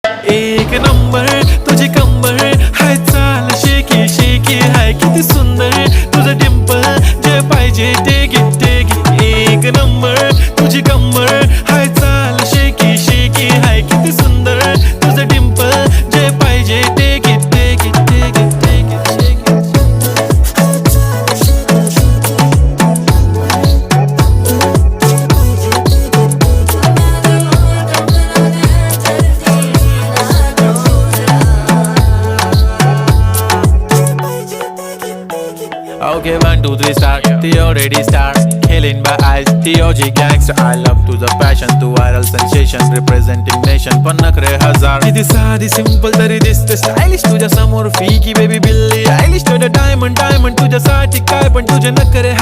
एक नंबर तुझी कंबर हाय, चाल शेकी शेकी हाय, किती सुंदर तुझं डिंपल, जे पाहिजे ते घे. एक नंबर तुझी कंबर हाय, चाल शेकी शेकी हाय, किती सुंदर तुझं डिंपल, जे पाहिजे ते घे. Okay, 1, 2, 3 start. The already start. Killing by eyes. The OG gangster. I love to the passion, to viral sensation, representing nation. पन्नकरे हजार. किती साधी simple तरी दिसते stylish. तुझ्या समोर फीकी baby बिल्ली. Stylish to the diamond तुझ्यासाठी काय पण तुझे नखरे.